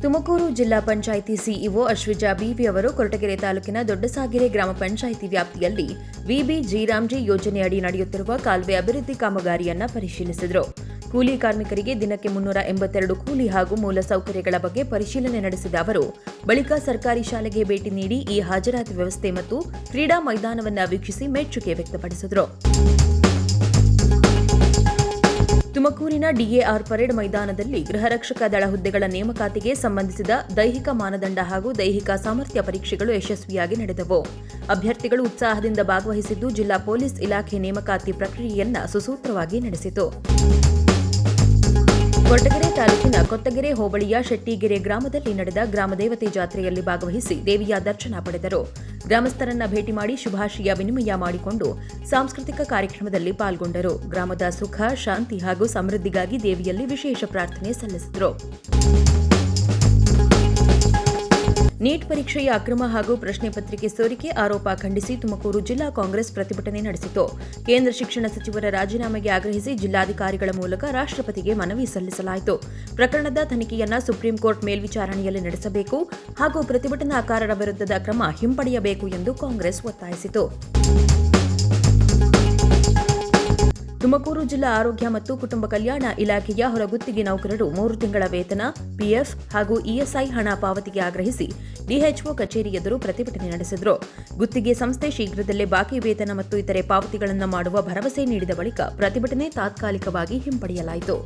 ತುಮಕೂರು ಜಿಲ್ಲಾ panchayat CEO Ashwija B V ಅವರು ಕೊರಟಗೆರೆ ತಾಲೂಕಿನ ದೊಡ್ಡಸಾಗೆರೆ ಗ್ರಾಮ ಪಂಚಾಯಿತಿ ವ್ಯಾಪ್ತಿಯಲ್ಲಿ ವಿಬಿ ಜಿರಾಮ್ಜಿ ಯೋಜನೆಯಡಿ ನಡೆಯುತ್ತಿರುವ ಕಾಲುವೆ ಅಭಿವೃದ್ಧಿ ಕಾಮಗಾರಿಯನ್ನು ಪರಿಶೀಲಿಸಿದರು. ಕೂಲಿ ಕಾರ್ಮಿಕರಿಗೆ ದಿನಕ್ಕೆ 382 ಕೂಲಿ ಹಾಗೂ ಮೂಲಸೌಕರ್ಯಗಳ ಬಗ್ಗೆ ಪರಿಶೀಲನೆ ನಡೆಸಿದ ಅವರು ಬಳಿಕ ಸರ್ಕಾರಿ ಶಾಲೆಗೆ ಭೇಟಿ ನೀಡಿ ಈ ಹಾಜರಾತಿ ವ್ಯವಸ್ಥೆ ಮತ್ತು ಕ್ರೀಡಾ ಮೈದಾನವನ್ನು ವೀಕ್ಷಿಸಿ ಮೆಚ್ಚುಗೆ ವ್ಯಕ್ತಪಡಿಸಿದರು. ತುಮಕೂರಿನ ಡಿಎಆರ್ ಪರೇಡ್ ಮೈದಾನದಲ್ಲಿ ಗೃಹರಕ್ಷಕ ದಳ ಹುದ್ದೆಗಳ ನೇಮಕಾತಿಗೆ ಸಂಬಂಧಿಸಿದ ದೈಹಿಕ ಮಾನದಂಡ ಹಾಗೂ ದೈಹಿಕ ಸಾಮರ್ಥ್ಯ ಪರೀಕ್ಷೆಗಳು ಯಶಸ್ವಿಯಾಗಿ ನಡೆದವು. ಅಭ್ಯರ್ಥಿಗಳು ಉತ್ಸಾಹದಿಂದ ಭಾಗವಹಿಸಿದ್ದು ಜಿಲ್ಲಾ ಪೊಲೀಸ್ ಇಲಾಖೆ ನೇಮಕಾತಿ ಪ್ರಕ್ರಿಯೆಯನ್ನು ಸುಸೂತ್ರವಾಗಿ ನಡೆಸಿತು. ಕೊರಟಗೆರೆ ತಾಲೂಕಿನ ಕೊತ್ತಗೆರೆ ಹೋಬಳಿಯ ಶೆಟ್ಟಿಗೆರೆ ಗ್ರಾಮದಲ್ಲಿ ನಡೆದ ಗ್ರಾಮದೇವತೆ ಜಾತ್ರೆಯಲ್ಲಿ ಭಾಗವಹಿಸಿ ದೇವಿಯ ದರ್ಶನ ಪಡೆದರು. ಗ್ರಾಮಸ್ಥರನ್ನ ಭೇಟಿ ಮಾಡಿ ಶುಭಾಶಯ ವಿನಿಮಯ ಮಾಡಿಕೊಂಡು ಸಾಂಸ್ಕೃತಿಕ ಕಾರ್ಯಕ್ರಮದಲ್ಲಿ ಪಾಲ್ಗೊಂಡರು. ಗ್ರಾಮದ ಸುಖ, ಶಾಂತಿ ಹಾಗೂ ಸಮೃದ್ಧಿಗಾಗಿ ದೇವಿಯಲ್ಲಿ ವಿಶೇಷ ಪ್ರಾರ್ಥನೆ ಸಲ್ಲಿಸಿದರು. ನೀಟ್ ಪರೀಕ್ಷೆಯ ಅಕ್ರಮ ಹಾಗೂ ಪ್ರಶ್ನೆ ಪತ್ರಿಕೆ ಸೋರಿಕೆ ಆರೋಪ ಖಂಡಿಸಿ ತುಮಕೂರು ಜಿಲ್ಲಾ ಕಾಂಗ್ರೆಸ್ ಪ್ರತಿಭಟನೆ ನಡೆಸಿತು. ಕೇಂದ್ರ ಶಿಕ್ಷಣ ಸಚಿವರ ರಾಜೀನಾಮೆಗೆ ಆಗ್ರಹಿಸಿ ಜಿಲ್ಲಾಧಿಕಾರಿಗಳ ಮೂಲಕ ರಾಷ್ಟ್ರಪತಿಗೆ ಮನವಿ ಸಲ್ಲಿಸಲಾಯಿತು. ಪ್ರಕರಣದ ತನಿಖೆಯನ್ನು ಸುಪ್ರೀಂ ಕೋರ್ಟ್ ಮೇಲ್ವಿಚಾರಣೆಯಲ್ಲಿ ನಡೆಸಬೇಕು ಹಾಗೂ ಪ್ರತಿಭಟನಾಕಾರರ ವಿರುದ್ಧದ ಕ್ರಮ ಹಿಂಪಡೆಯಬೇಕು ಎಂದು ಕಾಂಗ್ರೆಸ್ ಒತ್ತಾಯಿಸಿತು. ತುಮಕೂರು ಜಿಲ್ಲಾ ಆರೋಗ್ಯ ಮತ್ತು ಕುಟುಂಬ ಕಲ್ಯಾಣ ಇಲಾಖೆಯ ಹೊರಗುತ್ತಿಗೆ ನೌಕರರು 3 ತಿಂಗಳ ವೇತನ, ಪಿಎಫ್ ಹಾಗೂ ಇಎಸ್ಐ ಹಣ ಪಾವತಿಗೆ ಆಗ್ರಹಿಸಿ ಡಿಎಚ್ಒ ಕಚೇರಿ ಎದುರು ಪ್ರತಿಭಟನೆ ನಡೆಸಿದರು. ಗುತ್ತಿಗೆ ಸಂಸ್ಥೆ ಶೀಘ್ರದಲ್ಲೇ ಬಾಕಿ ವೇತನ ಮತ್ತು ಇತರೆ ಪಾವತಿಗಳನ್ನು ಮಾಡುವ ಭರವಸೆ ನೀಡಿದ ಬಳಿಕ ಪ್ರತಿಭಟನೆ ತಾತ್ಕಾಲಿಕವಾಗಿ ಹಿಂಪಡೆಯಲಾಯಿತು.